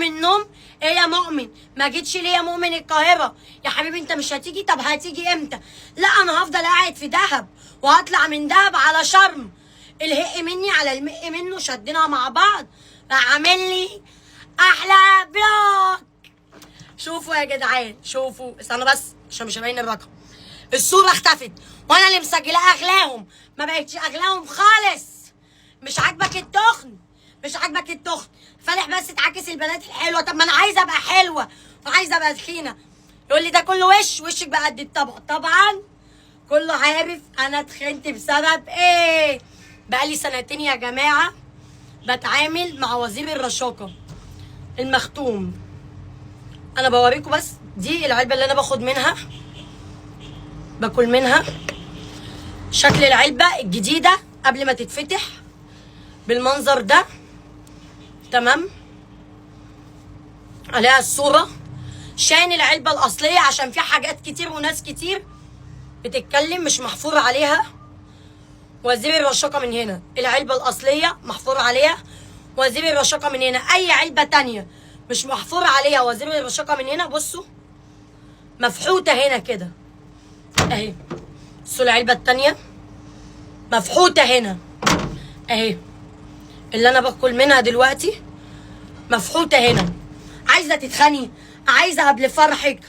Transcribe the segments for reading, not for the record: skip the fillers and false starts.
النوم. ايه يا مؤمن ما جيتش ليه يا مؤمن القاهره؟ يا حبيبي انت مش هتيجي؟ طب هتيجي امتى؟ لا انا هفضل قاعد في دهب وهطلع من دهب على شرم. الهق مني على المق منه، شدنا مع بعض راح عامل لي احلى بلوك. شوفوا يا جدعان، شوفوا استنى بس عشان مش هبين الرقم. الصوره اختفت وانا اللي مسجله اغلاهم، ما بقتش اغلاهم خالص. مش عاجبك التخن؟ مش عاجبك التخن؟ فالح بس تعاكس البنات الحلوه. طب ما انا عايزه ابقى حلوه وعايزه ابقى تخينه. يقول لي ده كله وشك بقى قد الطبق. طبعا كله عارف انا تخنت بسبب ايه. بقالي سنتين يا جماعه بتعامل مع وزير الرشاقه المختوم. انا بوريكم بس، دي العلبه اللي انا باخد منها باكل منها. شكل العلبه الجديده قبل ما تتفتح بالمنظر ده، تمام، عليها الصوره. شان العلبه الاصليه عشان في حاجات كتير وناس كتير بتتكلم مش محفور عليها وزير الرشاقه من هنا. العلبه الاصليه محفور عليها وزير الرشاقه من هنا. اي علبه تانيه مش محفور عليها وزير الرشاقه من هنا. بصوا مفحوته هنا كده اهي. بصوا العلبه التانيه مفحوته هنا اهي، اللي انا باكل منها دلوقتي مفحوته هنا. عايزه تتخني، عايزه قبل فرحك،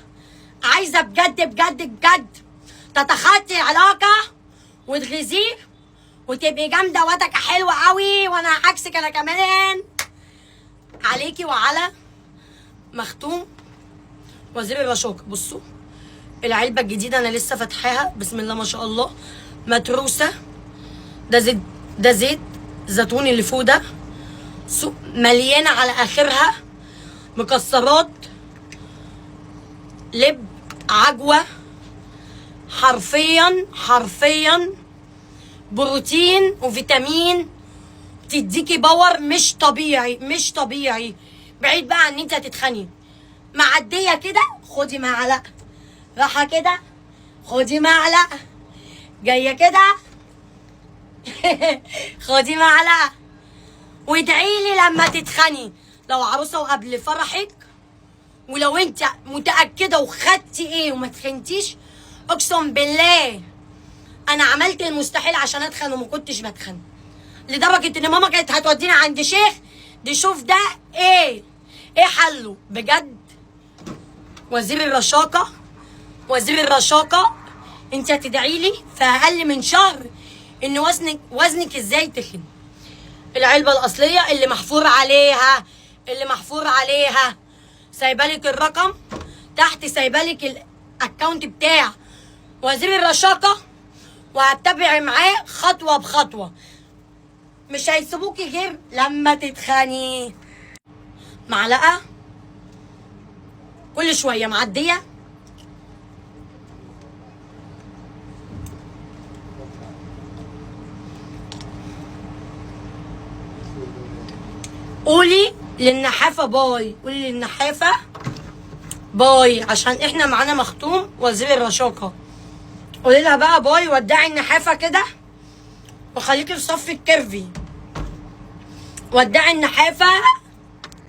عايزه بجد بجد بجد تتخطي علاقه وتغذيه وتبقي جامده وتكه حلوه قوي، وانا عكسك انا كمان عليكي وعلى مختوم وزير الرشاقه. بصوا العلبه الجديده انا لسه فاتحاها، بسم الله ما شاء الله، متروسه. ده زيت زيتون اللي فوق ده مليانه على اخرها مكسرات، لب، عجوه، حرفيا بروتين وفيتامين تديكي باور مش طبيعي. بعيد بقى عن ان انت هتتخني. معديه كده خدي معلقه، راحه كده خدي معلقه، جايه كده خدي معلقه، وادعيلي لما تتخني لو عروسه وقبل فرحك. ولو انت متاكده وخدتي ايه وما تخنتيش، اقسم بالله انا عملت المستحيل عشان اتخن وما كنتش بتخن، لدرجه ان ماما كانت هتوديني عند شيخ دي شوف ده ايه حله بجد. وزير الرشاقه انت هتدعي لي في اقل من شهر ان وزنك ازاي تخن. العلبه الاصليه اللي محفور عليها سايبالك الرقم تحت، سايبالك الاكونت بتاع وزير الرشاقه، وهتتابعي معاه خطوه بخطوه. مش هيسيبوكي غير لما تتخني. معلقه كل شويه معديه، قولي للنحافه باي عشان احنا معانا مختوم وزير الرشاقه. قولي لها بقى باي، ودعي النحافه كده وخليكي في صف الكيرفي. ودعي النحافه